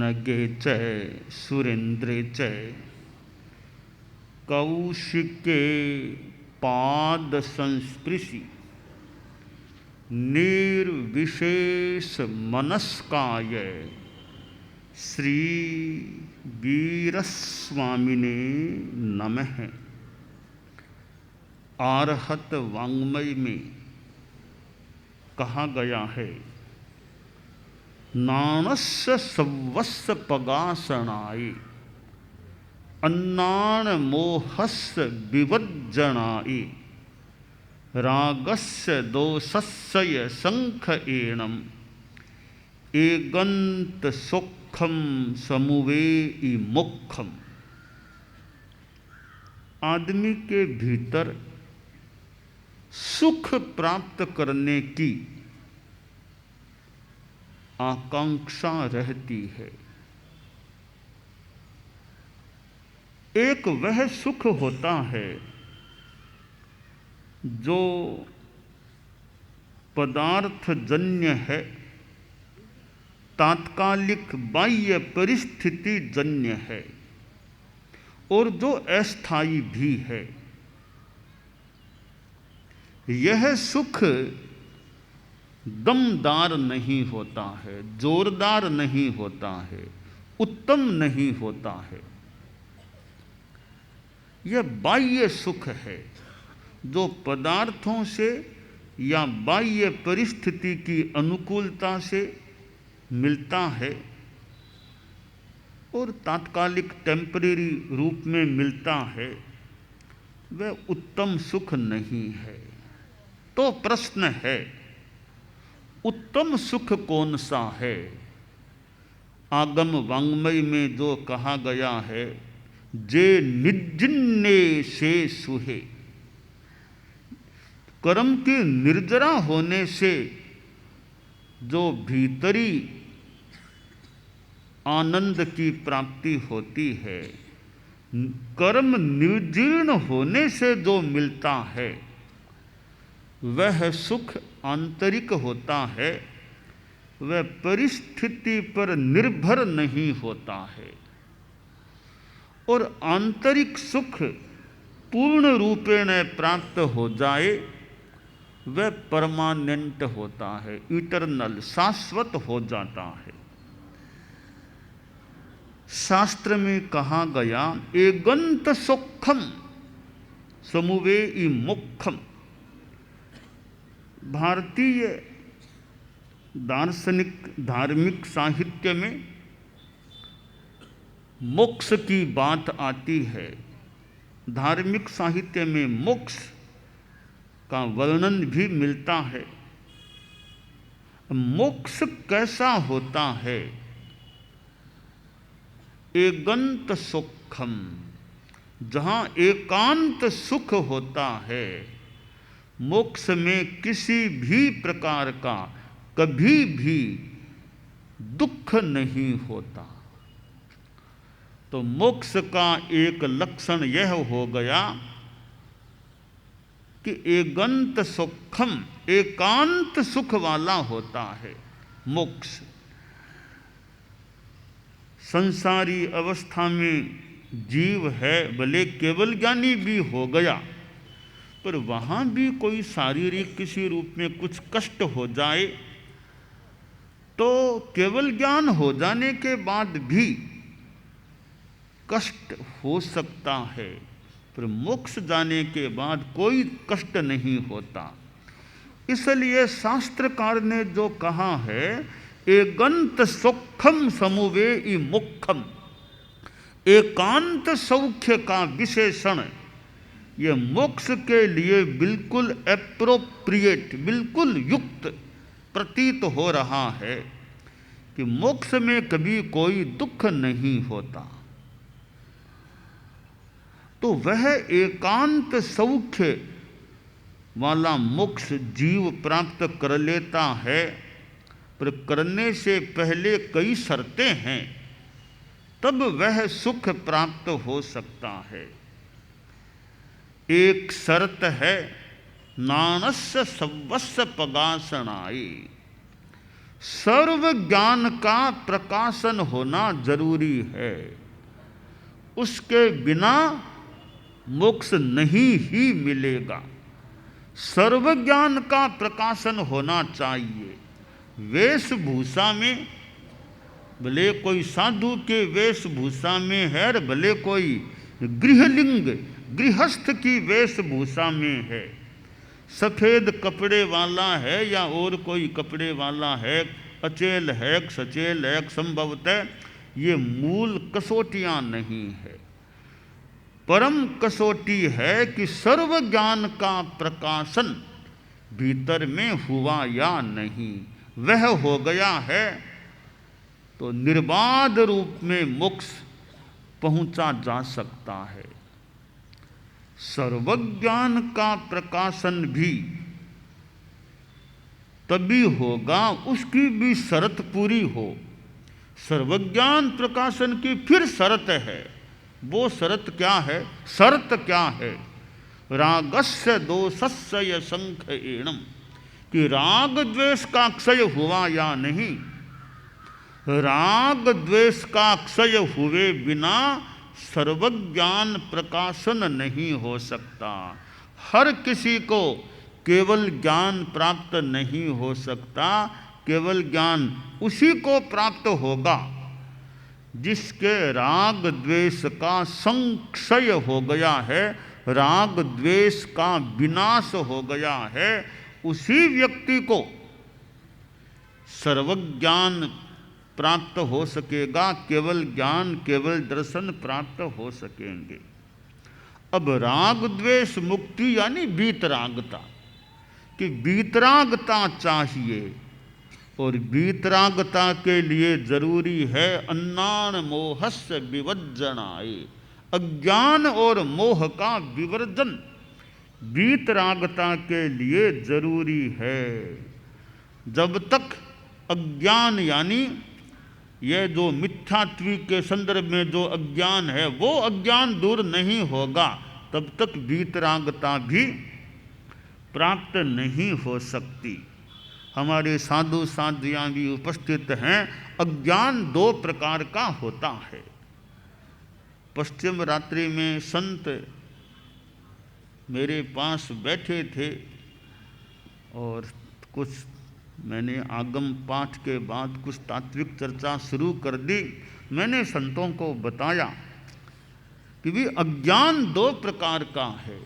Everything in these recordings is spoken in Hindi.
नगे च सुरेंद्रे च कौशिके पाद संस्पृशि निर्विशेष मनस्काय श्री वीरस्वामिने नमः। आरहत वाङ्मय में कहा गया है, नाणस्य सवस्य पगासणाय अन्नान मोहस्य विवज्जनाय रागस्य दोषस्य शंख एणम एगंत सुखम समुवेई मुखम। आदमी के भीतर सुख प्राप्त करने की आकांक्षा रहती है। एक वह सुख होता है जो पदार्थ जन्य है, तात्कालिक बाह्य परिस्थिति जन्य है और जो अस्थायी भी है। यह सुख दमदार नहीं होता है, जोरदार नहीं होता है, उत्तम नहीं होता है। यह बाह्य सुख है जो पदार्थों से या बाह्य परिस्थिति की अनुकूलता से मिलता है और तात्कालिक टेम्परेरी रूप में मिलता है। वह उत्तम सुख नहीं है। तो प्रश्न है, उत्तम सुख कौन सा है? आगम वाङ्मय में जो कहा गया है, जे निर्जिन्ने से सुहे, कर्म के निर्जरा होने से जो भीतरी आनंद की प्राप्ति होती है, कर्म निर्जीर्ण होने से जो मिलता है, वह सुख आंतरिक होता है। वह परिस्थिति पर निर्भर नहीं होता है और आंतरिक सुख पूर्ण रूपेण प्राप्त हो जाए, वह परमानेंट होता है, इटरनल, शाश्वत हो जाता है। शास्त्र में कहा गया, एगंत सुखम समुवेई मुखम। भारतीय दार्शनिक धार्मिक साहित्य में मोक्ष की बात आती है। धार्मिक साहित्य में मोक्ष का वर्णन भी मिलता है। मोक्ष कैसा होता है? एगंत सुखम, जहाँ एकांत सुख होता है। मोक्ष में किसी भी प्रकार का कभी भी दुख नहीं होता। तो मोक्ष का एक लक्षण यह हो गया कि एगंत सुखम, एकांत सुख वाला होता है मोक्ष। संसारी अवस्था में जीव है, भले केवल ज्ञानी भी हो गया, पर वहाँ भी कोई शारीरिक किसी रूप में कुछ कष्ट हो जाए तो केवल ज्ञान हो जाने के बाद भी कष्ट हो सकता है, पर मोक्ष जाने के बाद कोई कष्ट नहीं होता। इसलिए शास्त्रकार ने जो कहा है, एगंत सुखम समुवेई मुखम, एकांत सौख्य का विशेषण यह मोक्ष के लिए बिल्कुल एप्रोप्रिएट, बिल्कुल युक्त प्रतीत हो रहा है कि मोक्ष में कभी कोई दुख नहीं होता। तो वह एकांत सौख्य वाला मोक्ष जीव प्राप्त कर लेता है, पर करने से पहले कई शर्तें हैं, तब वह सुख प्राप्त हो सकता है। एक शर्त है, नाणस्य सवस्य पगासणाय, सर्व ज्ञान का प्रकाशन होना जरूरी है, उसके बिना मोक्ष नहीं ही मिलेगा। सर्व ज्ञान का प्रकाशन होना चाहिए। वेशभूषा में भले कोई साधु के वेशभूषा में है, और भले कोई गृहलिंग गृहस्थ की वेशभूषा में है, सफ़ेद कपड़े वाला है या और कोई कपड़े वाला है, अचेल है सचेल है, संभवतः ये मूल कसौटियाँ नहीं है। परम कसौटी है कि सर्व ज्ञान का प्रकाशन भीतर में हुआ या नहीं। वह हो गया है तो निर्बाध रूप में मोक्ष पहुंचा जा सकता है। सर्वज्ञान का प्रकाशन भी तभी होगा, उसकी भी शर्त पूरी हो। सर्वज्ञान प्रकाशन की फिर शर्त है। वो शर्त क्या है? शर्त क्या है? रागस्य दोषस्य संख्येणम, कि राग द्वेष का क्षय हुआ या नहीं। राग द्वेष का क्षय हुए बिना सर्वज्ञान प्रकाशन नहीं हो सकता। हर किसी को केवल ज्ञान प्राप्त नहीं हो सकता। केवल ज्ञान उसी को प्राप्त होगा जिसके राग द्वेष का संक्षय हो गया है, राग द्वेष का विनाश हो गया है। उसी व्यक्ति को सर्वज्ञान प्राप्त हो सकेगा, केवल ज्ञान केवल दर्शन प्राप्त हो सकेंगे। अब राग द्वेष मुक्ति यानी वीतरागता, कि वीतरागता चाहिए, और वीतरागता के लिए जरूरी है अन्नान मोहस्य विवर्जनाय, अज्ञान और मोह का विवर्जन वीतरागता के लिए जरूरी है। जब तक अज्ञान यानी यह जो मिथ्यात्व के संदर्भ में जो अज्ञान है वो अज्ञान दूर नहीं होगा, तब तक वीतरागता भी प्राप्त नहीं हो सकती। हमारे साधु साध्वियाँ भी उपस्थित हैं। अज्ञान दो प्रकार का होता है। पश्चिम रात्रि में संत मेरे पास बैठे थे और कुछ मैंने आगम पाठ के बाद कुछ तात्विक चर्चा शुरू कर दी। मैंने संतों को बताया कि भी अज्ञान दो प्रकार का है।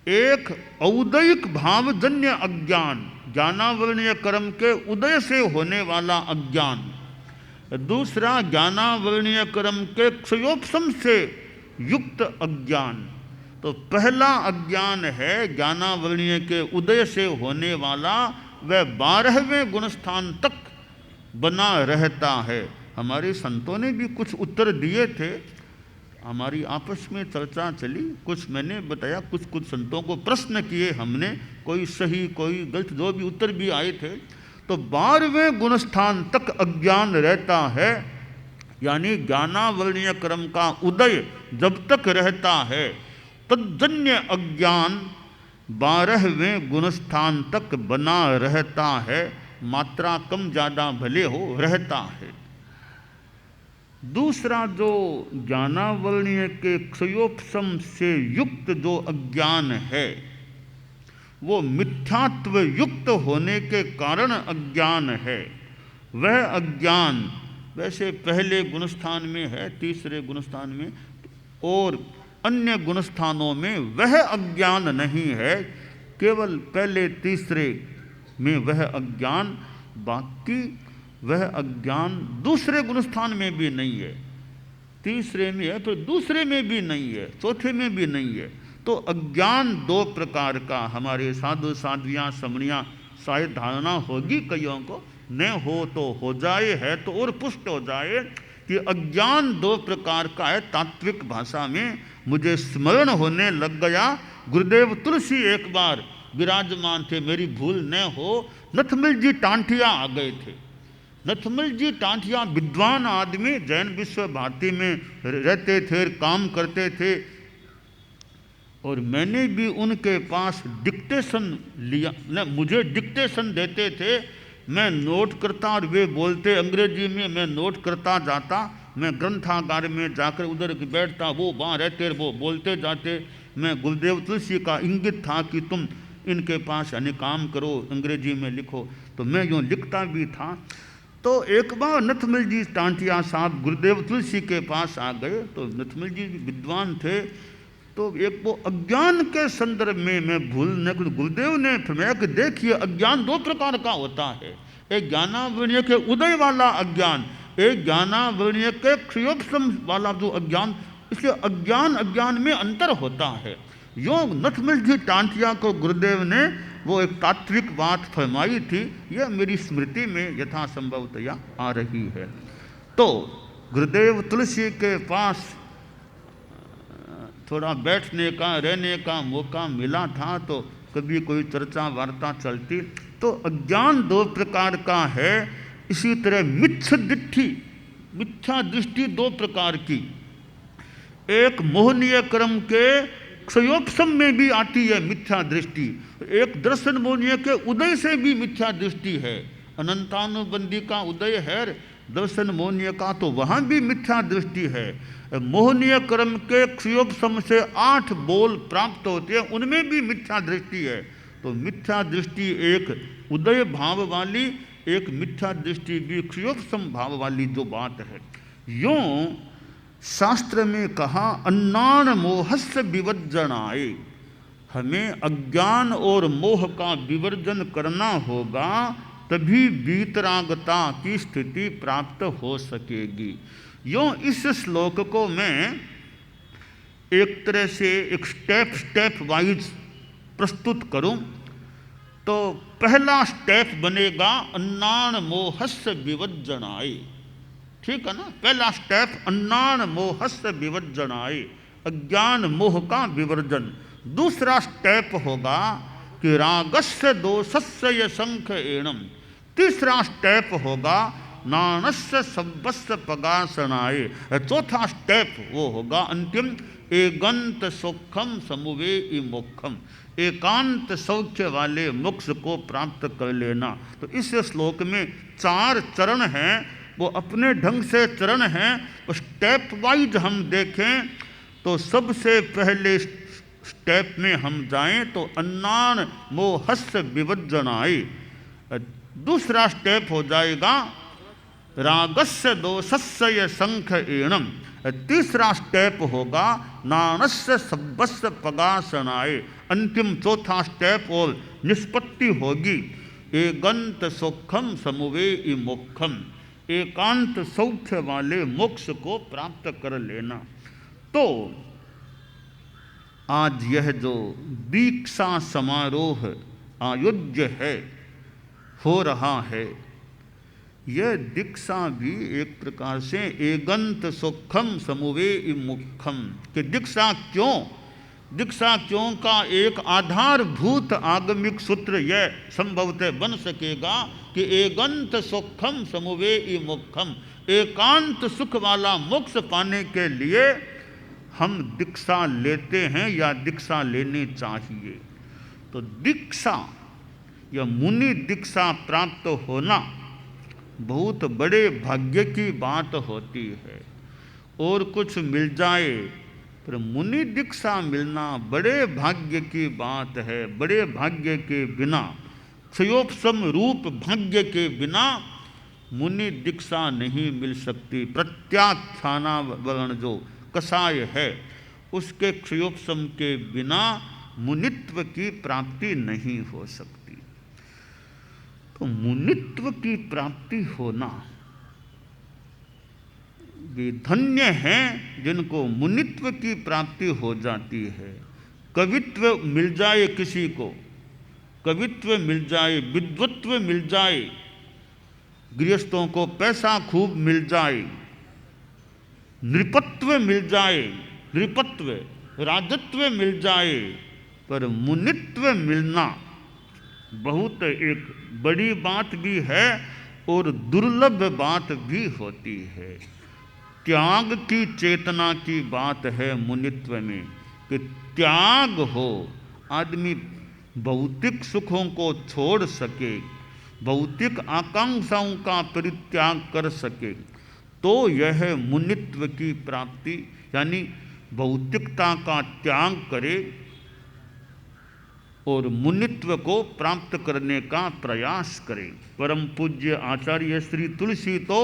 एक औदयिक भावजन्य अज्ञान, ज्ञानावरणीय कर्म के उदय से होने वाला अज्ञान। दूसरा ज्ञानावरणीय कर्म के क्षयोपशम से युक्त अज्ञान। तो पहला अज्ञान है ज्ञानावरणीय के उदय से होने वाला, वह 12वें गुणस्थान तक बना रहता है। हमारे संतों ने भी कुछ उत्तर दिए थे, हमारी आपस में चर्चा चली, कुछ मैंने बताया, कुछ संतों को प्रश्न किए हमने, कोई सही कोई गलत, जो भी उत्तर भी आए थे। तो 12वें गुणस्थान तक अज्ञान रहता है, यानी ज्ञानावरणीय कर्म का उदय जब तक रहता है तज्जन्य अज्ञान 12वें गुणस्थान तक बना रहता है। मात्रा कम ज़्यादा भले हो, रहता है। दूसरा जो ज्ञानावरणीय के क्षयोपशम से युक्त जो अज्ञान है, वो मिथ्यात्व युक्त होने के कारण अज्ञान है। वह अज्ञान वैसे पहले गुणस्थान में है, तीसरे गुणस्थान में और अन्य गुणस्थानों में वह अज्ञान नहीं है, केवल पहले तीसरे में वह अज्ञान, बाकी वह अज्ञान दूसरे गुणस्थान में भी नहीं है। तीसरे में है तो दूसरे में भी नहीं है, चौथे में भी नहीं है। तो अज्ञान दो प्रकार का, हमारे साधु साध्वियाँ समणियाँ शायद धारणा होगी कईयों को, न हो तो हो जाए, है तो और पुष्ट हो जाए कि अज्ञान दो प्रकार का है। तात्विक भाषा में मुझे स्मरण होने लग गया, गुरुदेव तुलसी एक बार विराजमान थे, मेरी भूल न हो, नथमल जी टांटिया आ गए थे। नथमल जी टांटिया विद्वान आदमी, जैन विश्व भारती में रहते थे, काम करते थे, और मैंने भी उनके पास डिक्टेशन लिया, न मुझे डिक्टेशन देते थे मैं नोट करता और वे बोलते अंग्रेजी में, मैं नोट करता जाता, मैं ग्रंथागार में जाकर उधर बैठता, वो वहाँ रहते, वो बोलते जाते। मैं गुरुदेव तुलसी का इंगित था कि तुम इनके पास यानी काम करो, अंग्रेजी में लिखो, तो मैं यूँ लिखता भी था। तो एक बार नथमल जी टांटिया साहब गुरुदेव तुलसी के पास आ गए, तो नथमल जी विद्वान थे, तो एक वो अज्ञान के संदर्भ में मैं भूलने को गुरुदेव ने फरमाया कि देखिए अज्ञान दो प्रकार का होता है, एक ज्ञानावरणीय के उदय वाला अज्ञान, एक ज्ञानावरणीय के क्षयोपशम वाला जो अज्ञान, इसलिए अज्ञान अज्ञान में अंतर होता है। योग नथमल जी टांटिया को गुरुदेव ने वो एक तात्विक बात फरमाई थी, यह मेरी स्मृति में यथासंभवतया आ रही है। तो गुरुदेव तुलसी के पास थोड़ा बैठने का रहने का मौका मिला था, तो कभी कोई चर्चा वार्ता चलती। तो अज्ञान दो प्रकार का है, इसी तरह मिथ्या दृष्टि दो प्रकार की, एक मोहनीय कर्म के क्षयोपशम में भी आती है मिथ्या दृष्टि, एक दर्शन मोहनीय के उदय से भी मिथ्या दृष्टि है। अनंतानुबंधी का उदय है, दर्शन मोहनीय का तो वहाँ भी मिथ्या दृष्टि है। मोहनीय कर्म के क्षयोपशम से 8 बोल प्राप्त होते हैं, उनमें भी मिथ्या दृष्टि है। तो मिथ्या दृष्टि एक उदय भाव वाली, एक मिथ्या दृष्टि भी क्षयोपशम भाव वाली जो बात है। यूँ शास्त्र में कहा अन्नान मोहस्य विवर्जनाय, हमें अज्ञान और मोह का विवर्जन करना होगा, तभी वीतरागता की स्थिति प्राप्त हो सकेगी। यूँ इस श्लोक को मैं एक तरह से एक स्टेप वाइज प्रस्तुत करूं, तो पहला स्टेप बनेगा अन्नान मोहस्य विवर्जनाय, ठीक है ना। पहला स्टेप अन्नान मोहस्य विवर्जनाय, अज्ञान मोह का विवर्जन। दूसरा स्टेप होगा कि रागस्य दोषस्य शंख एणम। तीसरा स्टेप होगा नानस्य सब्बस्य पगासनाय। चौथा स्टेप वो होगा अंतिम, एगंत सुखम समुवे मोक्षम, एकांत सौख्य वाले मोक्ष को प्राप्त कर लेना। तो इस श्लोक में 4 चरण हैं, वो अपने ढंग से चरण हैं। तो स्टेप वाइज हम देखें तो सबसे पहले स्टेप में हम जाएं तो अन्नान मोहस्य विवर्जनाय, दूसरा स्टेप हो जाएगा रागस्य दोषस्य शंख एणम, तीसरा स्टेप होगा नानस्य सब्बस्य पगासनाय, अंतिम चौथा स्टेप और निष्पत्ति होगी एगंत सुखम समुवे मोक्षम, एकांत सौख्य वाले मोक्ष को प्राप्त कर लेना। तो आज यह जो दीक्षा समारोह आयोज्य है, हो रहा है, यह दीक्षा भी एक प्रकार से एगंत सुखम समुवे मुखम कि दीक्षा क्यों का एक आधारभूत आगमिक सूत्र यह संभवतः बन सकेगा कि एगंत सुखम समुवे मुखम, एकांत सुख वाला मोक्ष पाने के लिए हम दीक्षा लेते हैं या दीक्षा लेनी चाहिए। तो दीक्षा या मुनि दीक्षा प्राप्त होना बहुत बड़े भाग्य की बात होती है। और कुछ मिल जाए पर मुनि दीक्षा मिलना बड़े भाग्य की बात है। बड़े भाग्य के बिना, क्षयोपशम रूप भाग्य के बिना मुनि दीक्षा नहीं मिल सकती। प्रत्याख्यानावरण जो कषाय है उसके क्षयोपशम के बिना मुनित्व की प्राप्ति नहीं हो सकती। तो मुनित्व की प्राप्ति होना, वे धन्य हैं जिनको मुनित्व की प्राप्ति हो जाती है। कवित्व मिल जाए किसी को, कवित्व मिल जाए, विद्वत्व मिल जाए, गृहस्थों को पैसा खूब मिल जाए, नृपत्व मिल जाए, नृपत्व राजत्व मिल जाए, पर मुनित्व मिलना बहुत एक बड़ी बात भी है और दुर्लभ बात भी होती है। त्याग की चेतना की बात है मुनित्व में कि त्याग हो, आदमी भौतिक सुखों को छोड़ सके, भौतिक आकांक्षाओं का परित्याग कर सके तो यह मुनित्व की प्राप्ति, यानी भौतिकता का त्याग करे और मुनित्व को प्राप्त करने का प्रयास करे। परम पूज्य आचार्य श्री तुलसी तो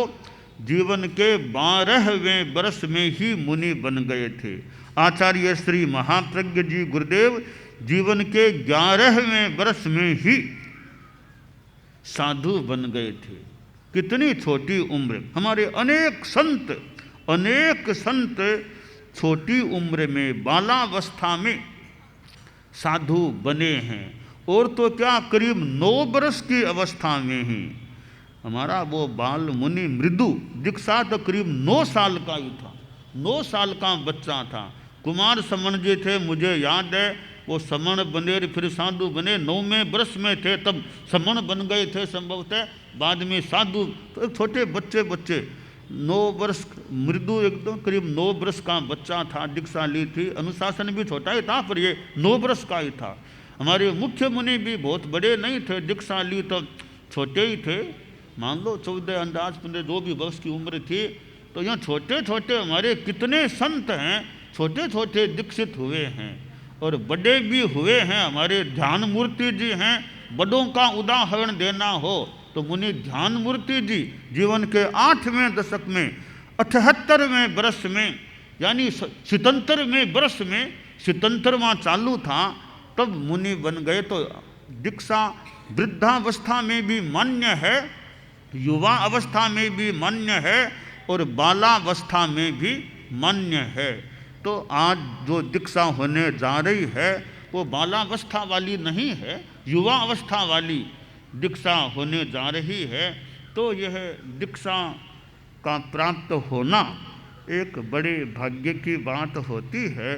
जीवन के 12वें वर्ष में ही मुनि बन गए थे। आचार्य श्री महाप्रज्ञ जी गुरुदेव जीवन के 11वें वर्ष में ही साधु बन गए थे। कितनी छोटी उम्र! हमारे अनेक संत छोटी उम्र में बालावस्था में साधु बने हैं, और तो क्या करीब 9 वर्ष की अवस्था में ही। हमारा वो बाल मुनि मृदु दीक्षा तो करीब 9 साल का ही था, 9 साल का बच्चा था। कुमार समण जी थे, मुझे याद है, वो समण बने फिर साधु बने, 9वें वर्ष में थे तब समण बन गए थे संभवतः, बाद में साधु। तो छोटे बच्चे 9 वर्ष, मृदु एकदम करीब 9 वर्ष का बच्चा था, दीक्षा ली थी। अनुशासन भी छोटा ही था पर ये 9 वर्ष का ही था। हमारे मुख्य मुनि भी बहुत बड़े नहीं थे, दीक्षा ली तो छोटे ही थे, मान लो 14 अंदाज 15 जो भी वर्ष की उम्र थी। तो यहाँ छोटे छोटे हमारे कितने संत हैं, छोटे छोटे दीक्षित हुए हैं और बड़े भी हुए हैं। हमारे ध्यान मूर्ति जी हैं, बड़ों का उदाहरण देना हो तो मुनि ध्यान मूर्ति जी जीवन के 8वें दशक में 78वें वर्ष में, यानी 77वें वर्ष में, 77वां चालू था तब मुनि बन गए। तो दीक्षा वृद्धावस्था में भी मान्य है, युवा अवस्था में भी मान्य है और बालावस्था में भी मान्य है। तो आज जो दीक्षा होने जा रही है वो बालावस्था वाली नहीं है, युवा अवस्था वाली दीक्षा होने जा रही है। तो यह दीक्षा का प्राप्त होना एक बड़े भाग्य की बात होती है।